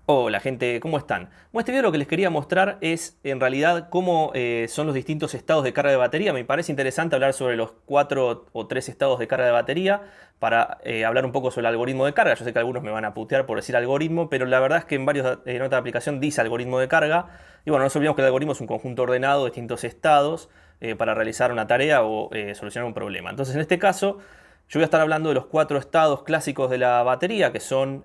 Hola gente, ¿cómo están? Bueno, este video lo que les quería mostrar es en realidad cómo son los distintos estados de carga de batería. Me parece interesante hablar sobre los 4 o 3 estados de carga de batería para hablar un poco sobre el algoritmo de carga. Yo sé que algunos me van a putear por decir algoritmo, pero la verdad es que en otra aplicación dice algoritmo de carga. Y bueno, no nos olvidemos que el algoritmo es un conjunto ordenado de distintos estados para realizar una tarea o solucionar un problema. Entonces en este caso yo voy a estar hablando de los 4 estados clásicos de la batería que son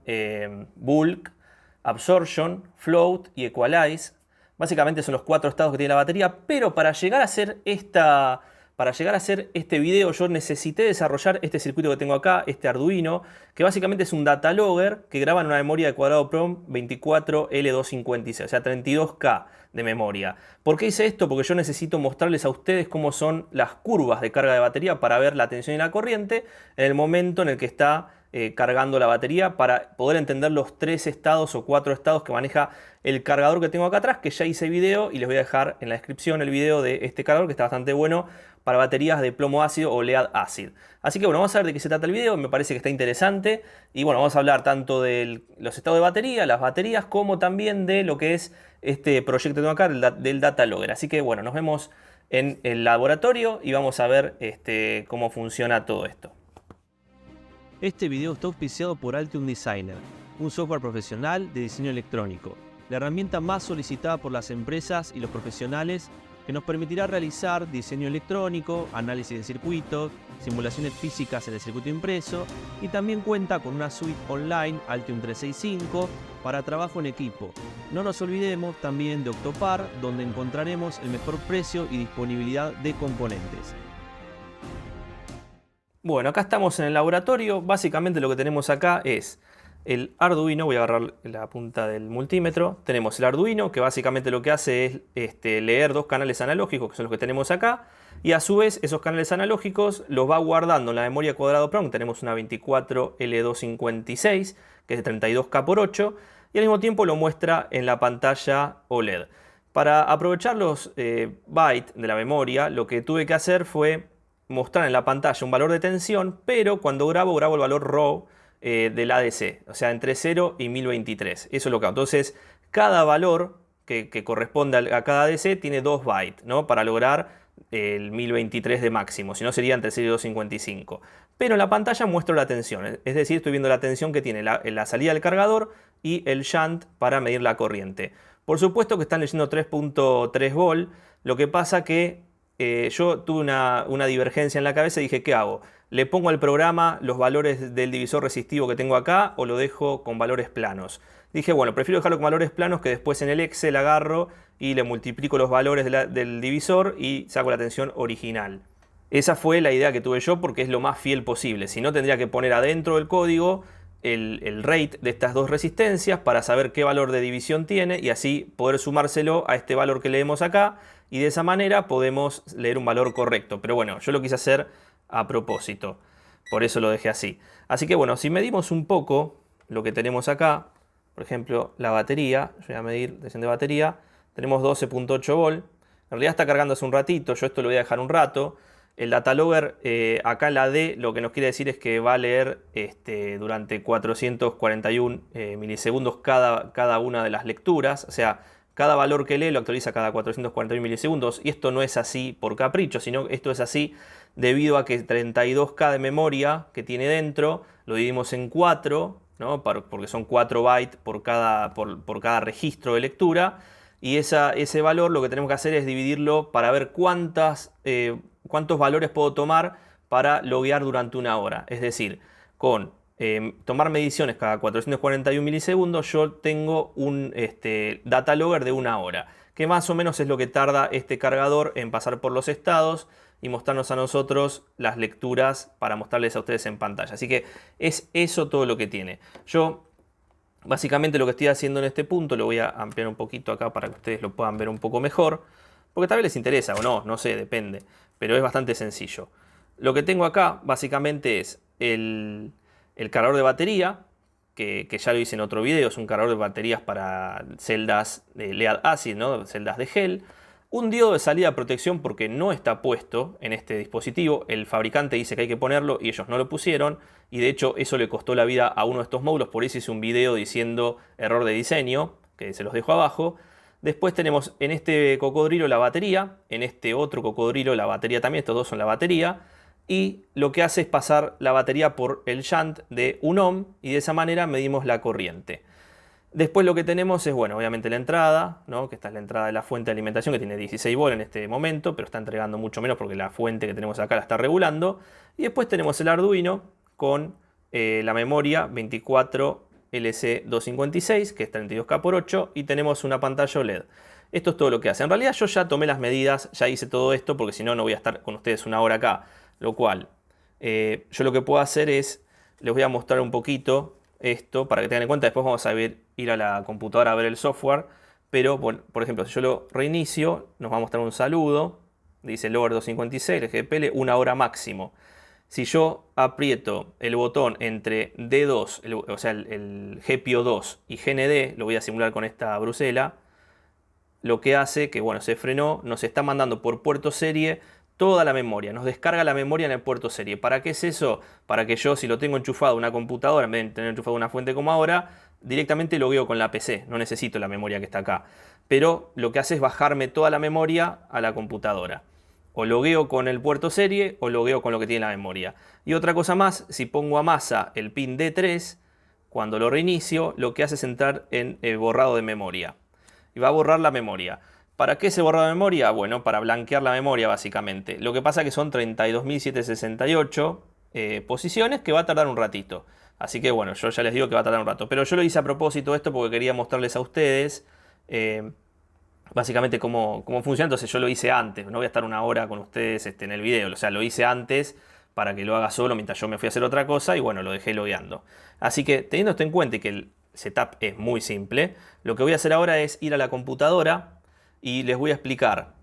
bulk, absorption, float y equalize. Básicamente son los 4 estados que tiene la batería, pero para llegar a hacer este video yo necesité desarrollar este circuito que tengo acá, este Arduino, que básicamente es un data logger que graba en una memoria de cuadrado PROM 24L256, o sea 32K de memoria. ¿Por qué hice esto? Porque yo necesito mostrarles a ustedes cómo son las curvas de carga de batería para ver la tensión y la corriente en el momento en el que está cargando la batería, para poder entender los 3 estados o 4 estados que maneja el cargador que tengo acá atrás, que ya hice video y les voy a dejar en la descripción el video de este cargador que está bastante bueno para baterías de plomo ácido o lead acid. Así que bueno, vamos a ver de qué se trata el video, me parece que está interesante y bueno, vamos a hablar tanto de los estados de batería, las baterías, como también de lo que es este proyecto que tengo acá, del data logger. Así que bueno, nos vemos en el laboratorio y vamos a ver cómo funciona todo esto. Este video está auspiciado por Altium Designer, un software profesional de diseño electrónico, la herramienta más solicitada por las empresas y los profesionales que nos permitirá realizar diseño electrónico, análisis de circuitos, simulaciones físicas en el circuito impreso y también cuenta con una suite online Altium 365 para trabajo en equipo. No nos olvidemos también de Octopar, donde encontraremos el mejor precio y disponibilidad de componentes. Bueno, acá estamos en el laboratorio. Básicamente lo que tenemos acá es el Arduino. Voy a agarrar la punta del multímetro. Tenemos el Arduino, que básicamente lo que hace es leer 2 canales analógicos, que son los que tenemos acá. Y a su vez, esos canales analógicos los va guardando en la memoria cuadrado PROM. Tenemos una 24L256, que es de 32K por 8. Y al mismo tiempo lo muestra en la pantalla OLED. Para aprovechar los bytes de la memoria, lo que tuve que hacer fue mostrar en la pantalla un valor de tensión, pero cuando grabo el valor raw del ADC, o sea, entre 0 y 1023. Eso es lo que hago. Entonces, cada valor que corresponde a cada ADC tiene 2 bytes, ¿no? Para lograr el 1023 de máximo, si no sería entre 0 y 255. Pero en la pantalla muestro la tensión, es decir, estoy viendo la tensión que tiene la salida del cargador y el shunt para medir la corriente. Por supuesto que están leyendo 3.3 volt, lo que pasa que yo tuve una divergencia en la cabeza y dije, ¿qué hago? ¿Le pongo al programa los valores del divisor resistivo que tengo acá o lo dejo con valores planos? Dije, bueno, prefiero dejarlo con valores planos, que después en el Excel agarro y le multiplico los valores del divisor y saco la tensión original. Esa fue la idea que tuve yo porque es lo más fiel posible. Si no, tendría que poner adentro del código el rate de estas dos resistencias para saber qué valor de división tiene y así poder sumárselo a este valor que leemos acá, y de esa manera podemos leer un valor correcto. Pero bueno, yo lo quise hacer a propósito, por eso lo dejé así. Así que bueno, si medimos un poco lo que tenemos acá, por ejemplo la batería, yo voy a medir tensión de batería, tenemos 12.8 volt. En realidad está cargando hace un ratito, yo esto lo voy a dejar un rato. El datalogger, acá la D, lo que nos quiere decir es que va a leer durante 441 milisegundos cada una de las lecturas. O sea, cada valor que lee lo actualiza cada 441 milisegundos. Y esto no es así por capricho, sino esto es así debido a que 32K de memoria que tiene dentro lo dividimos en 4, ¿no? Porque son 4 bytes por cada registro de lectura. Y ese valor lo que tenemos que hacer es dividirlo para ver cuántos valores puedo tomar para loguear durante una hora. Es decir, con tomar mediciones cada 441 milisegundos, yo tengo un data logger de una hora, que más o menos es lo que tarda este cargador en pasar por los estados y mostrarnos a nosotros las lecturas para mostrarles a ustedes en pantalla. Así que es eso todo lo que tiene. Yo básicamente lo que estoy haciendo en este punto, lo voy a ampliar un poquito acá para que ustedes lo puedan ver un poco mejor, porque tal vez les interesa o no, no sé, depende, pero es bastante sencillo. Lo que tengo acá básicamente es el cargador de batería, que ya lo hice en otro video, es un cargador de baterías para celdas de lead acid, ¿no? Celdas de gel. Un diodo de salida de protección porque no está puesto en este dispositivo. El fabricante dice que hay que ponerlo y ellos no lo pusieron. Y de hecho eso le costó la vida a uno de estos módulos. Por eso hice un video diciendo error de diseño, que se los dejo abajo. Después tenemos en este cocodrilo la batería. En este otro cocodrilo la batería también. Estos dos son la batería. Y lo que hace es pasar la batería por el shunt de 1 ohm. Y de esa manera medimos la corriente. Después lo que tenemos es, bueno, obviamente la entrada, ¿no? Que esta es la entrada de la fuente de alimentación que tiene 16 volts en este momento, pero está entregando mucho menos porque la fuente que tenemos acá la está regulando. Y después tenemos el Arduino con la memoria 24LC256, que es 32K por 8, y tenemos una pantalla OLED. Esto es todo lo que hace. En realidad yo ya tomé las medidas, ya hice todo esto, porque si no, no voy a estar con ustedes una hora acá. Lo cual, yo lo que puedo hacer es, les voy a mostrar un poquito esto para que tengan en cuenta. Después vamos a ir a la computadora a ver el software. Pero, bueno, por ejemplo, si yo lo reinicio, nos va a mostrar un saludo. Dice Lower 256, el GPL, 1 hora máximo. Si yo aprieto el botón entre D2, o sea, el GPIO2 y GND, lo voy a simular con esta Brusela, lo que hace que, bueno, se frenó, nos está mandando por puerto serie toda la memoria, nos descarga la memoria en el puerto serie. ¿Para qué es eso? Para que yo, si lo tengo enchufado a una computadora, en vez de tener enchufado una fuente como ahora, directamente logueo con la PC, no necesito la memoria que está acá. Pero lo que hace es bajarme toda la memoria a la computadora. O logueo con el puerto serie o logueo con lo que tiene la memoria. Y otra cosa más, si pongo a masa el pin D3, cuando lo reinicio, lo que hace es entrar en el borrado de memoria. Y va a borrar la memoria. ¿Para qué se borra la memoria? Bueno, para blanquear la memoria básicamente. Lo que pasa es que son 32.768 posiciones que va a tardar un ratito. Así que bueno, yo ya les digo que va a tardar un rato. Pero yo lo hice a propósito esto porque quería mostrarles a ustedes básicamente cómo funciona. Entonces yo lo hice antes. No voy a estar una hora con ustedes en el video. O sea, lo hice antes para que lo haga solo mientras yo me fui a hacer otra cosa. Y bueno, lo dejé logueando. Así que teniendo esto en cuenta y que el setup es muy simple, lo que voy a hacer ahora es ir a la computadora y les voy a explicar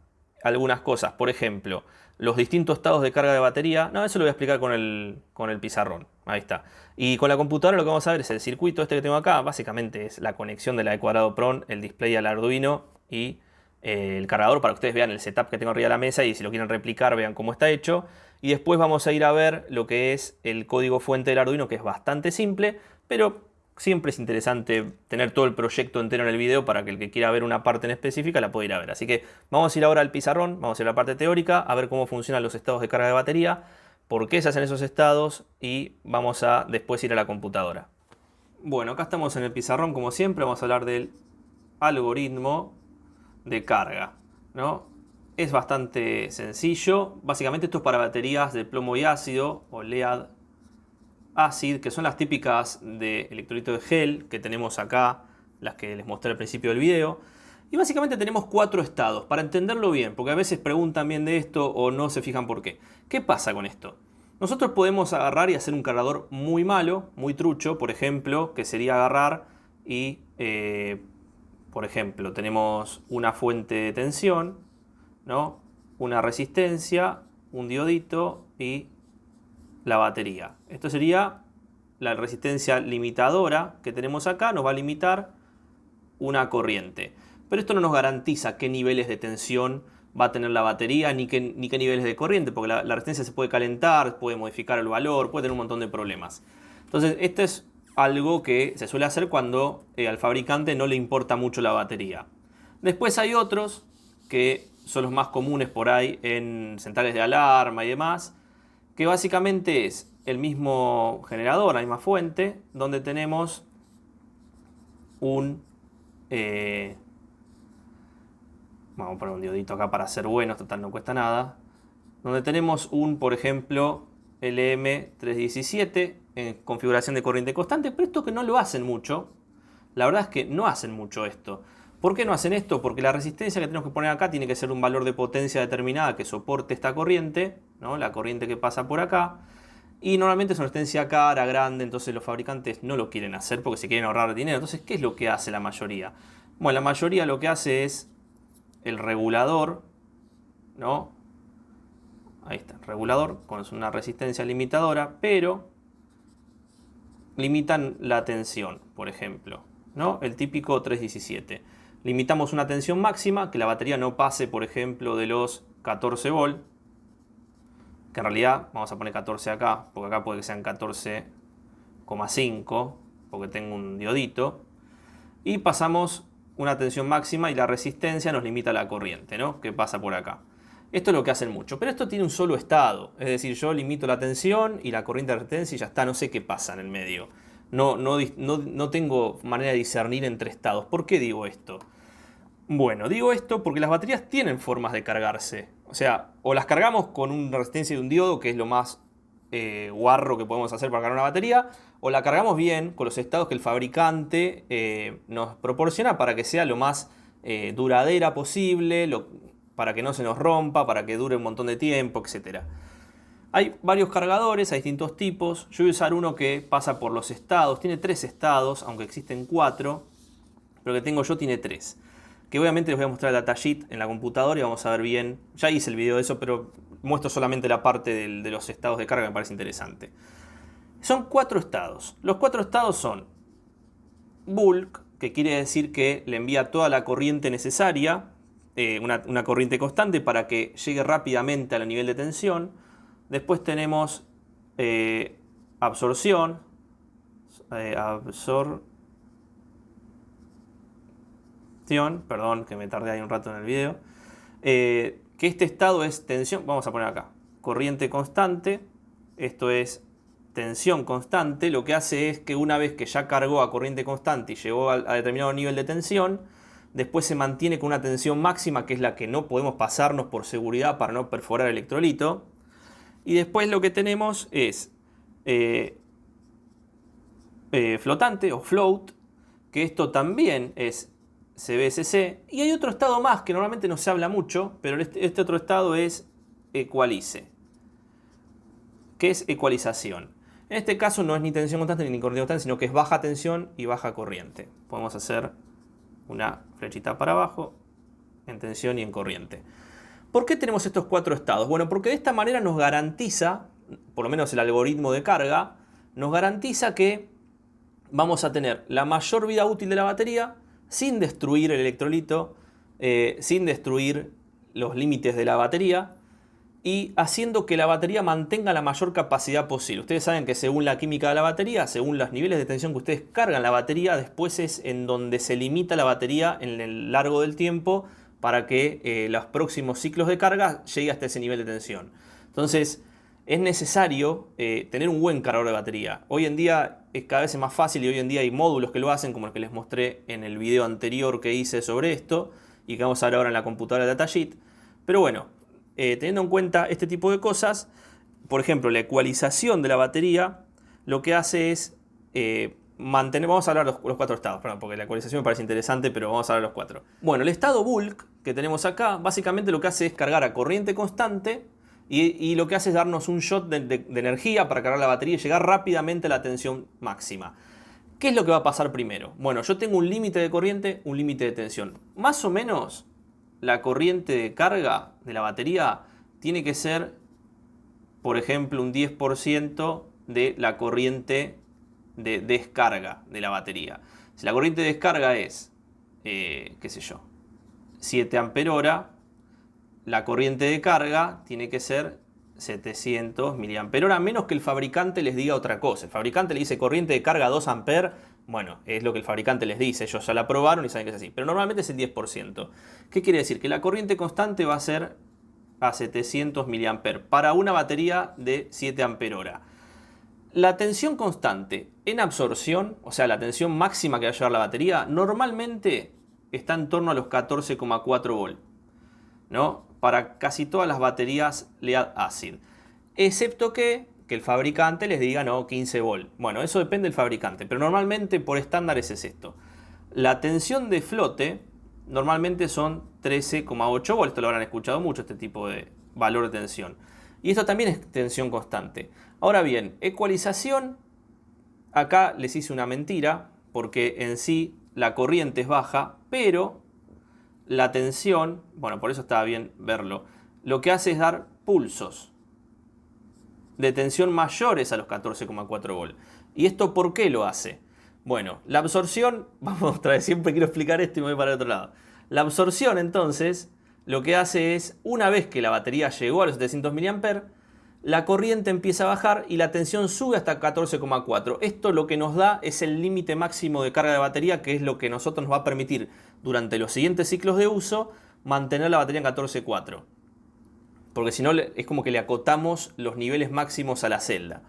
algunas cosas. Por ejemplo, los distintos estados de carga de batería. No, eso lo voy a explicar con el pizarrón. Ahí está. Y con la computadora lo que vamos a ver es el circuito este que tengo acá. Básicamente es la conexión de la de cuadrado PRON, el display al Arduino y el cargador para que ustedes vean el setup que tengo arriba de la mesa y si lo quieren replicar vean cómo está hecho. Y después vamos a ir a ver lo que es el código fuente del Arduino, que es bastante simple, pero siempre es interesante tener todo el proyecto entero en el video para que el que quiera ver una parte en específica la pueda ir a ver. Así que vamos a ir ahora al pizarrón, vamos a ir a la parte teórica, a ver cómo funcionan los estados de carga de batería, por qué se hacen esos estados y vamos a después ir a la computadora. Bueno, acá estamos en el pizarrón como siempre, vamos a hablar del algoritmo de carga, ¿no? Es bastante sencillo, básicamente esto es para baterías de plomo y ácido o lead acid, que son las típicas de electrolito de gel que tenemos acá, las que les mostré al principio del video. Y básicamente tenemos 4 estados, para entenderlo bien, porque a veces preguntan bien de esto o no se fijan por qué. ¿Qué pasa con esto? Nosotros podemos agarrar y hacer un cargador muy malo, muy trucho, por ejemplo, que sería agarrar y, por ejemplo, tenemos una fuente de tensión, ¿no? Una resistencia, un diodito y la batería. Esto sería la resistencia limitadora que tenemos acá, nos va a limitar una corriente. Pero esto no nos garantiza qué niveles de tensión va a tener la batería ni qué niveles de corriente, porque la resistencia se puede calentar, puede modificar el valor, puede tener un montón de problemas. Entonces, esto es algo que se suele hacer cuando al fabricante no le importa mucho la batería. Después hay otros que son los más comunes por ahí en centrales de alarma y demás, que básicamente es el mismo generador, la misma fuente, donde tenemos un... vamos a poner un diodito acá para ser buenos, total no cuesta nada. Donde tenemos un, por ejemplo, LM317 en configuración de corriente constante, pero esto que no lo hacen mucho. La verdad es que no hacen mucho esto. ¿Por qué no hacen esto? Porque la resistencia que tenemos que poner acá tiene que ser un valor de potencia determinada que soporte esta corriente, ¿no? La corriente que pasa por acá. Y normalmente es una resistencia cara, grande, entonces los fabricantes no lo quieren hacer porque se quieren ahorrar dinero. Entonces, ¿qué es lo que hace la mayoría? Bueno, la mayoría lo que hace es el regulador, ¿no? Ahí está, el regulador con una resistencia limitadora, pero limitan la tensión, por ejemplo, ¿no? El típico 317. Limitamos una tensión máxima, que la batería no pase, por ejemplo, de los 14 volt. Que en realidad vamos a poner 14 acá, porque acá puede que sean 14,5, porque tengo un diodito. Y pasamos una tensión máxima y la resistencia nos limita la corriente, ¿no? Que pasa por acá. Esto es lo que hacen mucho, pero esto tiene un solo estado. Es decir, yo limito la tensión y la corriente de resistencia y ya está, no sé qué pasa en el medio. No tengo manera de discernir entre estados. ¿Por qué digo esto? Bueno, digo esto porque las baterías tienen formas de cargarse. O sea, o las cargamos con una resistencia de un diodo, que es lo más guarro que podemos hacer para cargar una batería, o la cargamos bien con los estados que el fabricante nos proporciona para que sea lo más duradera posible, para que no se nos rompa, para que dure un montón de tiempo, etc. Hay varios cargadores, hay distintos tipos. Yo voy a usar uno que pasa por los estados. Tiene 3 estados, aunque existen 4, pero el que tengo yo tiene 3. Que obviamente les voy a mostrar el datasheet en la computadora y vamos a ver bien. Ya hice el video de eso, pero muestro solamente la parte de los estados de carga que me parece interesante. Son 4 estados. Los 4 estados son bulk, que quiere decir que le envía toda la corriente necesaria, una corriente constante para que llegue rápidamente al nivel de tensión. Después tenemos absorción, perdón que me tardé ahí un rato en el video, que este estado es tensión, vamos a poner acá, corriente constante, esto es tensión constante. Lo que hace es que una vez que ya cargó a corriente constante y llegó a determinado nivel de tensión, después se mantiene con una tensión máxima, que es la que no podemos pasarnos por seguridad para no perforar el electrolito. Y después lo que tenemos es flotante o float, que esto también es CVSC. Y hay otro estado más que normalmente no se habla mucho, pero este otro estado es equalice, que es ecualización. En este caso no es ni tensión constante ni corriente constante, sino que es baja tensión y baja corriente. Podemos hacer una flechita para abajo en tensión y en corriente. ¿Por qué tenemos estos 4 estados? Bueno, porque de esta manera nos garantiza, por lo menos el algoritmo de carga, nos garantiza que vamos a tener la mayor vida útil de la batería sin destruir el electrolito, sin destruir los límites de la batería y haciendo que la batería mantenga la mayor capacidad posible. Ustedes saben que según la química de la batería, según los niveles de tensión que ustedes cargan la batería, después es en donde se limita la batería en el largo del tiempo para que los próximos ciclos de carga llegue hasta ese nivel de tensión. Entonces, es necesario tener un buen cargador de batería. Hoy en día es cada vez más fácil y hoy en día hay módulos que lo hacen, como el que les mostré en el video anterior que hice sobre esto y que vamos a ver ahora en la computadora de datasheet. Pero bueno, teniendo en cuenta este tipo de cosas, por ejemplo, la ecualización de la batería lo que hace es mantener, vamos a hablar de los 4 estados, perdón, porque la ecualización me parece interesante, pero vamos a hablar de los 4. Bueno, el estado bulk que tenemos acá, básicamente lo que hace es cargar a corriente constante y lo que hace es darnos un shot de energía para cargar la batería y llegar rápidamente a la tensión máxima. ¿Qué es lo que va a pasar primero? Bueno, yo tengo un límite de corriente, un límite de tensión. Más o menos la corriente de carga de la batería tiene que ser, por ejemplo, un 10% de la corriente de descarga de la batería. Si la corriente de descarga es, qué sé yo, 7 ampere hora, la corriente de carga tiene que ser 700 miliampere hora, a menos que el fabricante les diga otra cosa. El fabricante le dice corriente de carga 2 amperes. Bueno, es lo que el fabricante les dice, ellos ya la probaron y saben que es así. Pero normalmente es el 10%. ¿Qué quiere decir? Que la corriente constante va a ser a 700 miliamperes para una batería de 7 ampere hora. La tensión constante en absorción, o sea, la tensión máxima que va a llevar la batería, normalmente está en torno a los 14,4 volt, ¿no? Para casi todas las baterías lead acid. Excepto que el fabricante les diga, no, 15 volt. Bueno, eso depende del fabricante, pero normalmente por estándares es esto. La tensión de flote normalmente son 13,8 volt. Esto lo habrán escuchado mucho, este tipo de valor de tensión. Y esto también es tensión constante. Ahora bien, ecualización, acá les hice una mentira, porque en sí la corriente es baja, pero la tensión, bueno, por eso estaba bien verlo, lo que hace es dar pulsos de tensión mayores a los 14,4 volt. ¿Y esto por qué lo hace? Bueno, la absorción, vamos otra vez, siempre quiero explicar esto y me voy para el otro lado. La absorción entonces, lo que hace es, una vez que la batería llegó a los 700 mA, la corriente empieza a bajar y la tensión sube hasta 14,4. Esto lo que nos da es el límite máximo de carga de batería, que es lo que nosotros nos va a permitir durante los siguientes ciclos de uso mantener la batería en 14,4. Porque si no es como que le acotamos los niveles máximos a la celda.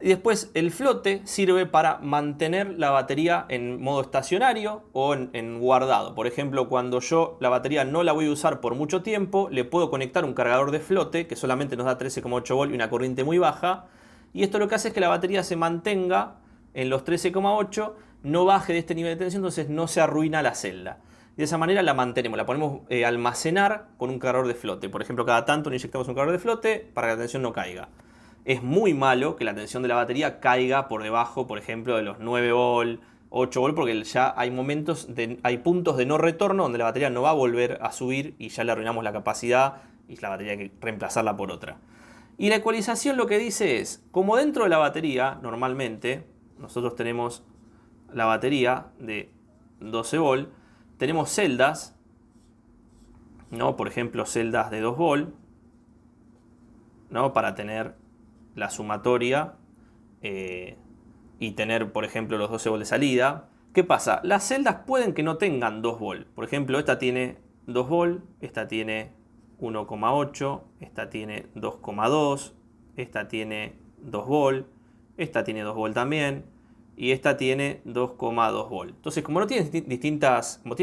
Y después el flote sirve para mantener la batería en modo estacionario o en guardado. Por ejemplo, cuando yo la batería no la voy a usar por mucho tiempo, le puedo conectar un cargador de flote que solamente nos da 13,8 volt y una corriente muy baja. Y esto lo que hace es que la batería se mantenga en los 13,8, no baje de este nivel de tensión, entonces no se arruina la celda. Y de esa manera la mantenemos, la podemos almacenar con un cargador de flote. Por ejemplo, cada tanto le inyectamos un cargador de flote para que la tensión no caiga. Es muy malo que la tensión de la batería caiga por debajo, por ejemplo, de los 9 volt, 8 volt, porque ya hay hay puntos de no retorno donde la batería no va a volver a subir y ya le arruinamos la capacidad y la batería hay que reemplazarla por otra. Y la ecualización lo que dice es, como dentro de la batería, normalmente, nosotros tenemos la batería de 12 volt, tenemos celdas, ¿no? Por ejemplo, celdas de 2 volt, ¿no? Para tener la sumatoria y tener, por ejemplo, los 12 volt de salida. ¿Qué pasa? Las celdas pueden que no tengan 2 volt. Por ejemplo, esta tiene 2 volt, esta tiene 1,8, esta tiene 2,2, esta tiene 2 volt, esta tiene 2 volt también y esta tiene 2,2 volt. Entonces, como tienen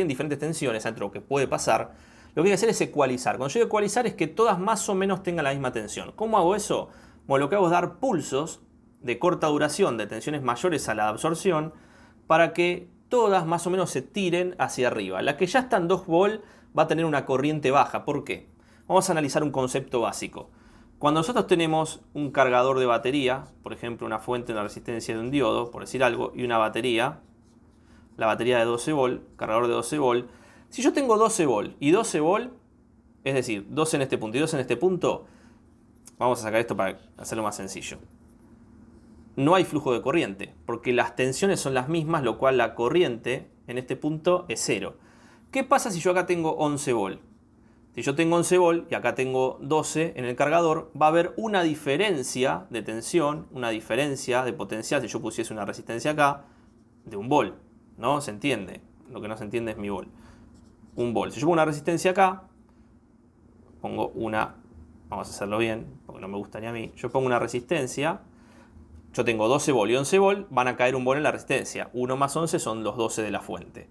diferentes tensiones entre lo que puede pasar, lo que hay que hacer es ecualizar. Cuando yo digo ecualizar es que todas más o menos tengan la misma tensión. ¿Cómo hago eso? Bueno, lo que hago es dar pulsos de corta duración de tensiones mayores a la absorción para que todas más o menos se tiren hacia arriba. La que ya está en 2 volt va a tener una corriente baja. ¿Por qué? Vamos a analizar un concepto básico. Cuando nosotros tenemos un cargador de batería, por ejemplo una fuente de una resistencia de un diodo, por decir algo, y una batería, la batería de 12 volt, cargador de 12 volt, si yo tengo 12 volt y 12 volt, es decir, 12 en este punto y 12 en este punto, vamos a sacar esto para hacerlo más sencillo. No hay flujo de corriente, porque las tensiones son las mismas, lo cual la corriente en este punto es 0. ¿Qué pasa si yo acá tengo 11 volt? Si yo tengo 11 volt y acá tengo 12 en el cargador, va a haber una diferencia de tensión, una diferencia de potencial, si yo pusiese una resistencia acá, de 1 volt. ¿No? ¿Se entiende? Lo que no se entiende es mi volt. 1 volt. Si yo pongo una resistencia acá, pongo una... Vamos a hacerlo bien, porque no me gusta ni a mí. Yo pongo una resistencia. Yo tengo 12 volt y 11 volt. Van a caer 1 volt en la resistencia. 1 más 11 son los 12 de la fuente.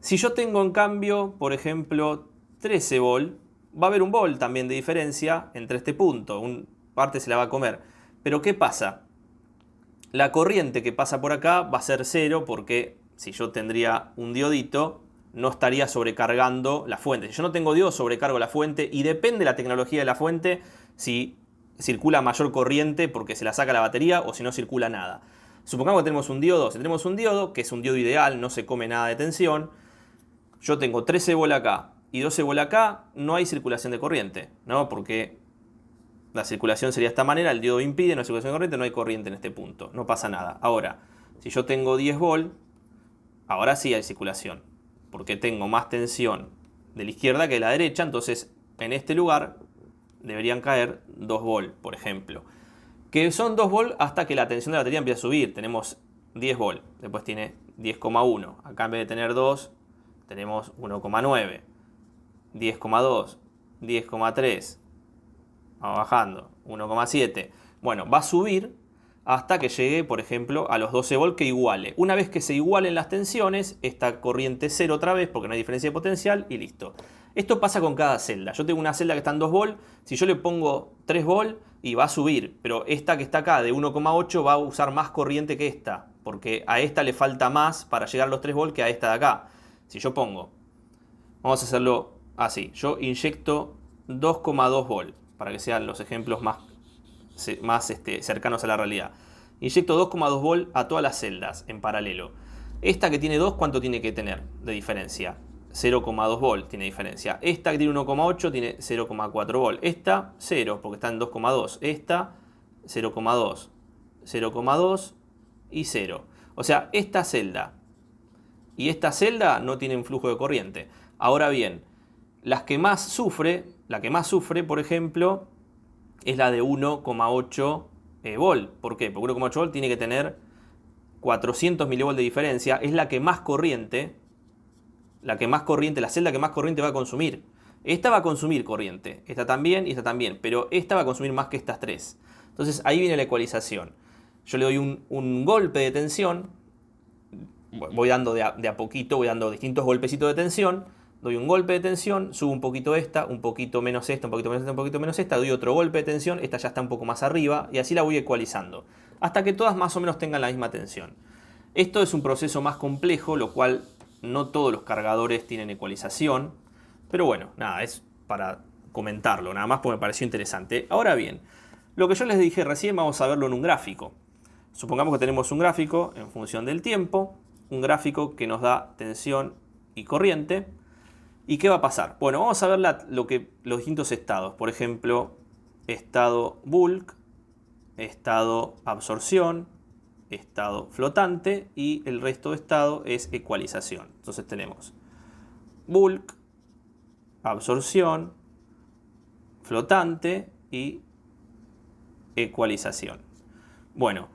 Si yo tengo en cambio, por ejemplo, 13 volt, va a haber 1 volt también de diferencia entre este punto. Una parte se la va a comer. Pero ¿qué pasa? La corriente que pasa por acá va a ser 0 porque si yo tendría un diodito, no estaría sobrecargando la fuente. Si yo no tengo diodo, sobrecargo la fuente y depende de la tecnología de la fuente si circula mayor corriente porque se la saca la batería o si no circula nada. Supongamos que tenemos un diodo. Si tenemos un diodo, que es un diodo ideal, no se come nada de tensión, yo tengo 13 volt acá y 12 volt acá, no hay circulación de corriente, ¿no? Porque la circulación sería de esta manera, el diodo impide, no hay circulación de corriente, no hay corriente en este punto, no pasa nada. Ahora, si yo tengo 10 volt, ahora sí hay circulación, porque tengo más tensión de la izquierda que de la derecha, entonces en este lugar deberían caer 2 volt, por ejemplo. Que son 2 volt hasta que la tensión de la batería empieza a subir. Tenemos 10 volt, después tiene 10,1. Acá en vez de tener 2, tenemos 1,9, 10,2, 10,3. Vamos bajando, 1,7. Bueno, va a subir hasta que llegue, por ejemplo, a los 12 volt que iguale. Una vez que se igualen las tensiones, esta corriente 0 otra vez porque no hay diferencia de potencial y listo. Esto pasa con cada celda. Yo tengo una celda que está en 2 volt, si yo le pongo 3 volt y va a subir, pero esta que está acá de 1,8 va a usar más corriente que esta, porque a esta le falta más para llegar a los 3 volt que a esta de acá. Si yo pongo, vamos a hacerlo así, yo inyecto 2,2 volt, para que sean los ejemplos más cercanos a la realidad. Inyecto 2,2 volt a todas las celdas en paralelo. Esta que tiene 2, ¿cuánto tiene que tener de diferencia? 0,2 volt tiene diferencia. Esta que tiene 1,8 tiene 0,4 volt. Esta 0 porque está en 2,2. Esta 0,2, 0,2 y 0. O sea, esta celda y esta celda no tienen flujo de corriente. Ahora bien, la que más sufre, por ejemplo, es la de 1,8 volt. ¿Por qué? Porque 1,8 volt tiene que tener 400 milivolts de diferencia. Es la que más corriente, la celda que más corriente va a consumir. Esta va a consumir corriente, esta también y esta también, pero esta va a consumir más que estas tres. Entonces ahí viene la ecualización. Yo le doy un golpe de tensión, voy dando de a poquito, voy dando distintos golpecitos de tensión, doy un golpe de tensión, subo un poquito esta, un poquito menos esta, un poquito menos esta, un poquito menos esta, doy otro golpe de tensión, esta ya está un poco más arriba y así la voy ecualizando, hasta que todas más o menos tengan la misma tensión. Esto es un proceso más complejo, lo cual no todos los cargadores tienen ecualización, pero bueno, nada, es para comentarlo, nada más porque me pareció interesante. Ahora bien, lo que yo les dije recién vamos a verlo en un gráfico. Supongamos que tenemos un gráfico en función del tiempo, un gráfico que nos da tensión y corriente. ¿Y qué va a pasar? Bueno, vamos a ver los distintos estados. Por ejemplo, estado bulk, estado absorción, estado flotante y el resto de estado es ecualización. Entonces tenemos bulk, absorción, flotante y ecualización. Bueno,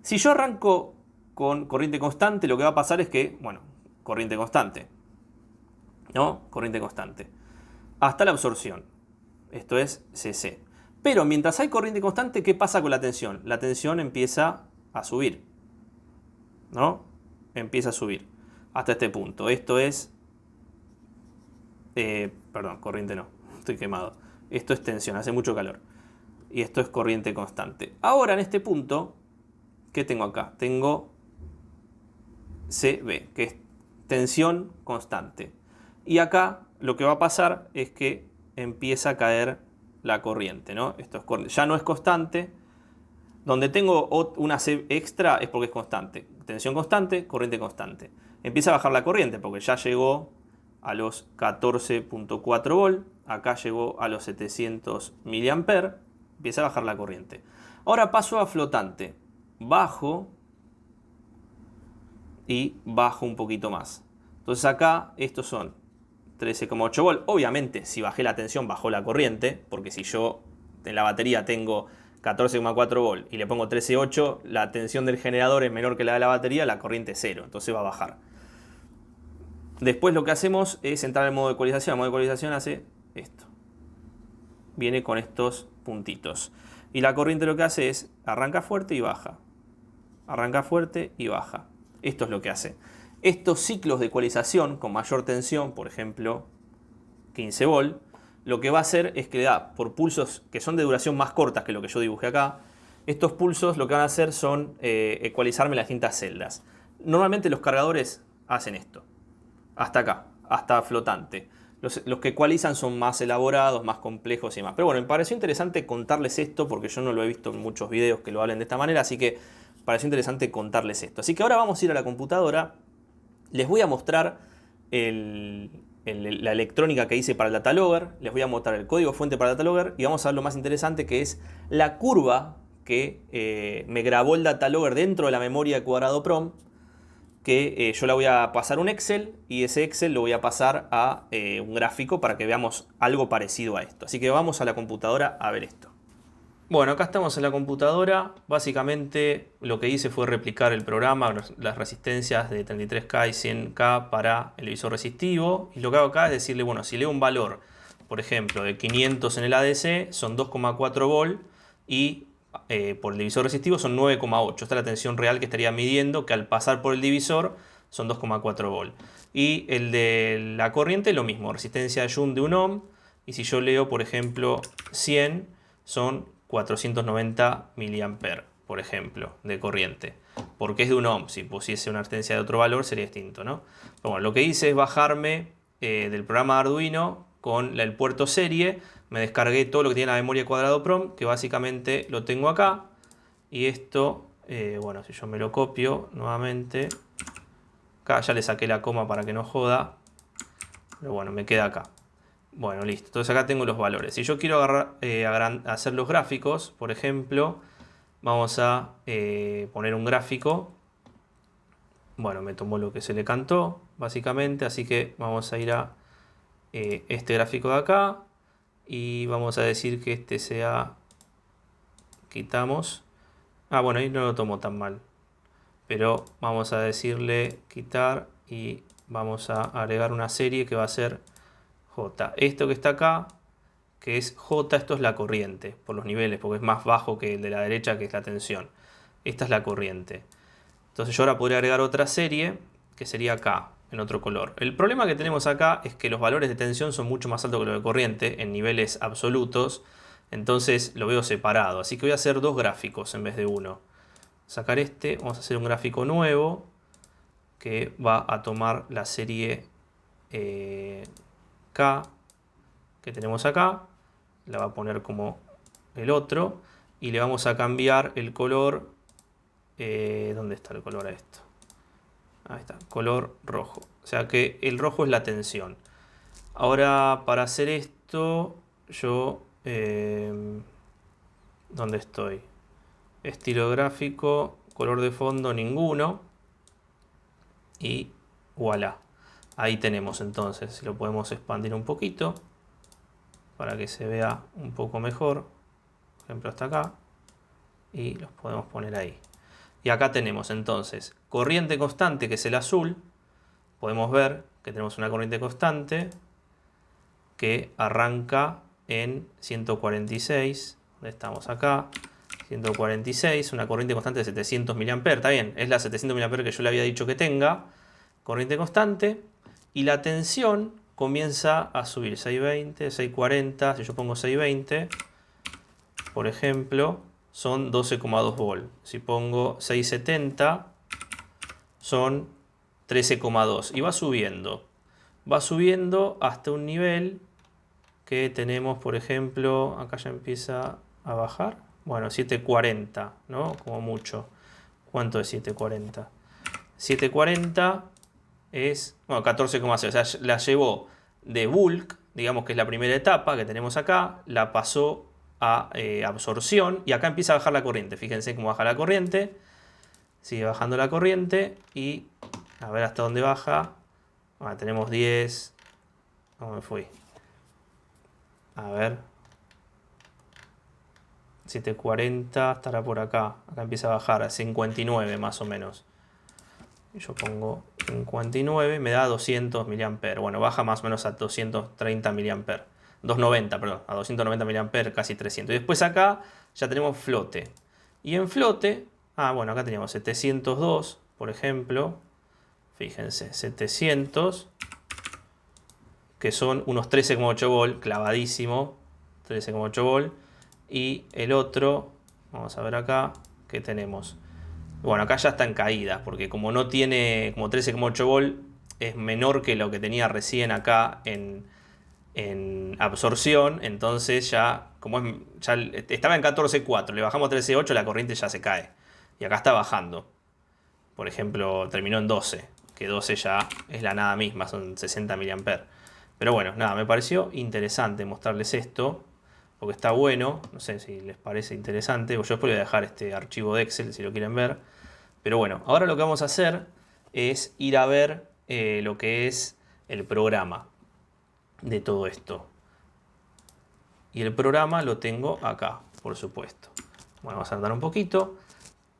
si yo arranco con corriente constante, lo que va a pasar es que, bueno, corriente constante, ¿no? Corriente constante. Hasta la absorción. Esto es CC. Pero mientras hay corriente constante, ¿qué pasa con la tensión? La tensión empieza a subir, ¿no? Empieza a subir hasta este punto. Esto es... perdón, corriente no. Estoy quemado. Esto es tensión, hace mucho calor. Y esto es corriente constante. Ahora en este punto, ¿qué tengo acá? Tengo CB, que es tensión constante. Y acá lo que va a pasar es que empieza a caer la corriente, ¿no? Esto es corriente. Ya no es constante. Donde tengo una C extra es porque es constante. Tensión constante, corriente constante. Empieza a bajar la corriente porque ya llegó a los 14.4 volt. Acá llegó a los 700 mA. Empieza a bajar la corriente. Ahora paso a flotante. Bajo y bajo un poquito más. Entonces acá estos son 13,8 volt. Obviamente si bajé la tensión bajó la corriente, porque si yo en la batería tengo 14,4 volt y le pongo 13,8, la tensión del generador es menor que la de la batería, la corriente es cero, entonces va a bajar. Después lo que hacemos es entrar en modo de ecualización. El modo de ecualización hace esto. Viene con estos puntitos. Y la corriente lo que hace es arranca fuerte y baja. Arranca fuerte y baja. Esto es lo que hace. Estos ciclos de ecualización con mayor tensión, por ejemplo 15 volt, lo que va a hacer es que le da por pulsos que son de duración más cortas que lo que yo dibujé acá. Estos pulsos lo que van a hacer son ecualizarme las distintas celdas. Normalmente los cargadores hacen esto. Hasta acá, hasta flotante. Los que ecualizan son más elaborados, más complejos y demás. Pero bueno, me pareció interesante contarles esto porque yo no lo he visto en muchos videos que lo hablen de esta manera, así que me pareció interesante contarles esto. Así que ahora vamos a ir a la computadora. Les voy a mostrar la electrónica que hice para el datalogger. Les voy a mostrar el código fuente para el datalogger y vamos a ver lo más interesante, que es la curva que me grabó el datalogger dentro de la memoria de cuadrado PROM, que yo la voy a pasar a un Excel y ese Excel lo voy a pasar a un gráfico para que veamos algo parecido a esto. Así que vamos a la computadora a ver esto. Bueno, acá estamos en la computadora. Básicamente lo que hice fue replicar el programa, las resistencias de 33K y 100K para el divisor resistivo. Y lo que hago acá es decirle, bueno, si leo un valor, por ejemplo, de 500 en el ADC, son 2,4 volt y por el divisor resistivo son 9,8. Esta es la tensión real que estaría midiendo, que al pasar por el divisor son 2,4 volt. Y el de la corriente lo mismo, resistencia de Joule de 1 ohm. Y si yo leo, por ejemplo, 100, son 490 mA, por ejemplo, de corriente. Porque es de 1 ohm. Si pusiese una resistencia de otro valor sería distinto, ¿no? Pero bueno, lo que hice es bajarme del programa de Arduino con el puerto serie. Me descargué todo lo que tiene la memoria cuadrado PROM, que básicamente lo tengo acá. Y esto, bueno, si yo me lo copio nuevamente, acá ya le saqué la coma para que no joda, pero bueno, me queda acá. Bueno, listo. Entonces acá tengo los valores. Si yo quiero hacer los gráficos, por ejemplo, vamos a poner un gráfico bueno, me tomó lo que se le cantó, básicamente, así que vamos a ir a este gráfico de acá y vamos a decir que este sea, quitamos, bueno, ahí no lo tomó tan mal, pero vamos a decirle quitar y vamos a agregar una serie que va a ser J. Esto que está acá, que es J, esto es la corriente, por los niveles, porque es más bajo que el de la derecha, que es la tensión. Esta es la corriente. Entonces yo ahora podría agregar otra serie, que sería K, en otro color. El problema que tenemos acá es que los valores de tensión son mucho más altos que los de corriente, en niveles absolutos. Entonces lo veo separado. Así que voy a hacer dos gráficos en vez de uno. Sacar este, vamos a hacer un gráfico nuevo, que va a tomar la serie K, que tenemos acá. La va a poner como el otro. Y le vamos a cambiar el color. ¿Dónde está el color a esto? Ahí está, color rojo. O sea que el rojo es la tensión. Ahora, para hacer esto, yo... ¿dónde estoy? Estilo gráfico, color de fondo, ninguno. Y voilà. Ahí tenemos entonces, si lo podemos expandir un poquito, para que se vea un poco mejor. Por ejemplo, hasta acá. Y los podemos poner ahí. Y acá tenemos entonces corriente constante, que es el azul. Podemos ver que tenemos una corriente constante que arranca en 146. ¿Dónde estamos acá? 146, una corriente constante de 700 mA. Está bien, es la 700 mA que yo le había dicho que tenga. Corriente constante. Y la tensión comienza a subir. 620, 640. Si yo pongo 620, por ejemplo, son 12,2 volt. Si pongo 670, son 13,2. Y va subiendo. Va subiendo hasta un nivel que tenemos, por ejemplo, acá ya empieza a bajar. Bueno, 740, ¿no? Como mucho. ¿Cuánto es 740? 740 es, bueno, 14,6. O sea, la llevó de bulk, digamos que es la primera etapa que tenemos acá, la pasó a absorción y acá empieza a bajar la corriente. Fíjense cómo baja la corriente. Sigue bajando la corriente y a ver hasta dónde baja. Tenemos 10. ¿Cómo me fui? A ver. 740 estará por acá. Acá empieza a bajar a 59 más o menos. Y yo pongo 59, me da 200 mA. Bueno, baja más o menos a 230 mA. 290, perdón, a 290 mA, casi 300. Y después acá ya tenemos flote. Y en flote, bueno, acá teníamos 702, por ejemplo. Fíjense, 700, que son unos 13,8 volt, clavadísimo. 13,8 volt. Y el otro, vamos a ver acá, ¿qué tenemos? Bueno, acá ya está en caída, porque como no tiene, como 13,8 volt, es menor que lo que tenía recién acá en absorción, entonces ya, como ya estaba en 14,4, le bajamos a 13,8, la corriente ya se cae. Y acá está bajando. Por ejemplo, terminó en 12, que 12 ya es la nada misma, son 60 mA. Pero bueno, nada, me pareció interesante mostrarles esto, porque está bueno, no sé si les parece interesante, yo después voy a dejar este archivo de Excel si lo quieren ver. Pero bueno, ahora lo que vamos a hacer es ir a ver lo que es el programa de todo esto. Y el programa lo tengo acá, por supuesto. Bueno, vamos a andar un poquito.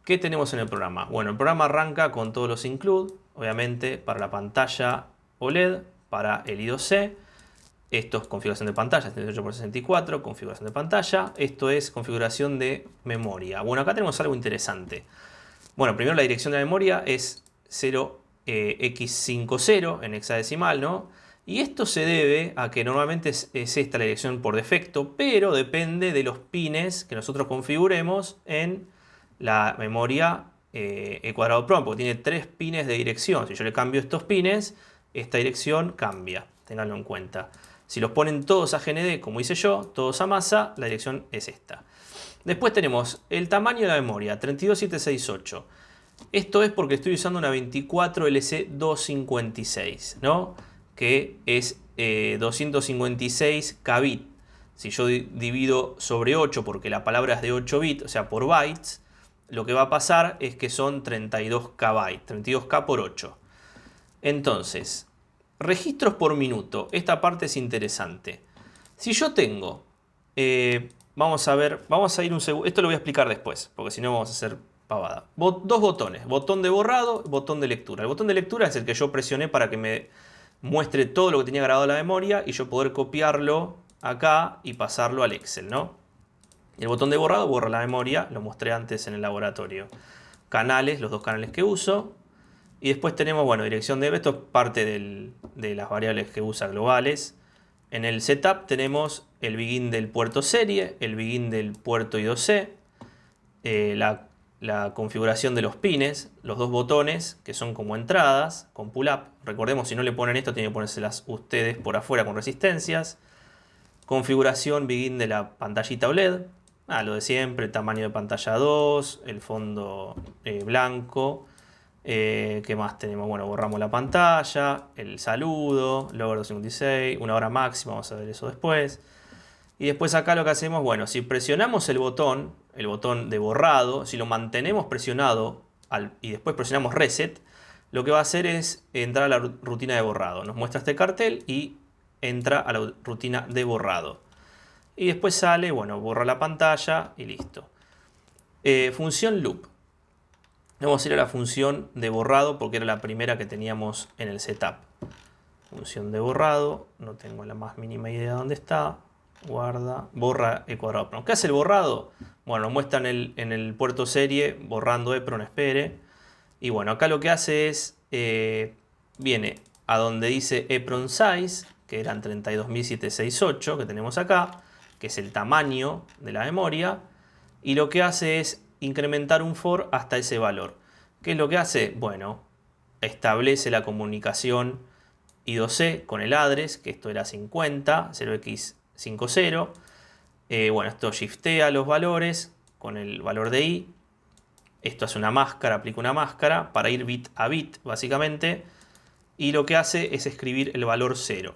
¿Qué tenemos en el programa? Bueno, el programa arranca con todos los include, obviamente para la pantalla OLED, para el I2C. Esto es configuración de pantalla, 78x64, configuración de pantalla. Esto es configuración de memoria. Bueno, acá tenemos algo interesante. Bueno, primero la dirección de la memoria es 0x50 en hexadecimal, ¿no? Y esto se debe a que normalmente es esta la dirección por defecto, pero depende de los pines que nosotros configuremos en la memoria E² PROM, porque tiene 3 pines de dirección. Si yo le cambio estos pines, esta dirección cambia, ténganlo en cuenta. Si los ponen todos a GND, como hice yo, todos a masa, la dirección es esta. Después tenemos el tamaño de la memoria, 32768. Esto es porque estoy usando una 24LC256, ¿no? Que es 256 kbit. Si yo divido sobre 8, porque la palabra es de 8 bits, o sea, por bytes, lo que va a pasar es que son 32K bytes, 32K por 8. Entonces, registros por minuto. Esta parte es interesante. Si yo tengo, vamos a ver, vamos a ir un segundo. Esto lo voy a explicar después, porque si no vamos a hacer pavada. Dos botones, botón de borrado, botón de lectura. El botón de lectura es el que yo presioné para que me muestre todo lo que tenía grabado en la memoria y yo poder copiarlo acá y pasarlo al Excel, ¿no? El botón de borrado borra la memoria, lo mostré antes en el laboratorio. Canales, los dos canales que uso. Y después tenemos, bueno, dirección de... Esto es parte de las variables que usa globales. En el setup tenemos el begin del puerto serie, el begin del puerto I2C, la configuración de los pines, los dos botones que son como entradas con pull up. Recordemos, si no le ponen esto, tienen que ponérselas ustedes por afuera con resistencias. Configuración begin de la pantallita OLED. Lo de siempre, tamaño de pantalla 2, el fondo blanco. ¿Qué más tenemos? Bueno, borramos la pantalla, el saludo, logo 256, una hora máxima, vamos a ver eso después. Y después acá lo que hacemos, bueno, si presionamos el botón de borrado, si lo mantenemos presionado y después presionamos reset, lo que va a hacer es entrar a la rutina de borrado. Nos muestra este cartel y entra a la rutina de borrado. Y después sale, bueno, borra la pantalla y listo. Función loop. Vamos a ir a la función de borrado porque era la primera que teníamos en el setup. Función de borrado, no tengo la más mínima idea de dónde está. Guarda, borra el cuadrado EPROM. ¿Qué hace el borrado? Bueno, nos muestra en el puerto serie borrando EPROM, espere. Y bueno, acá lo que hace es, viene a donde dice EPROM size, que eran 32.768 que tenemos acá, que es el tamaño de la memoria. Y lo que hace es incrementar un for hasta ese valor. ¿Qué es lo que hace? Bueno, establece la comunicación I2C con el address, que esto era 50, 0x50. Bueno, esto shiftea los valores con el valor de I. Esto hace una máscara, aplica una máscara para ir bit a bit, básicamente. Y lo que hace es escribir el valor 0.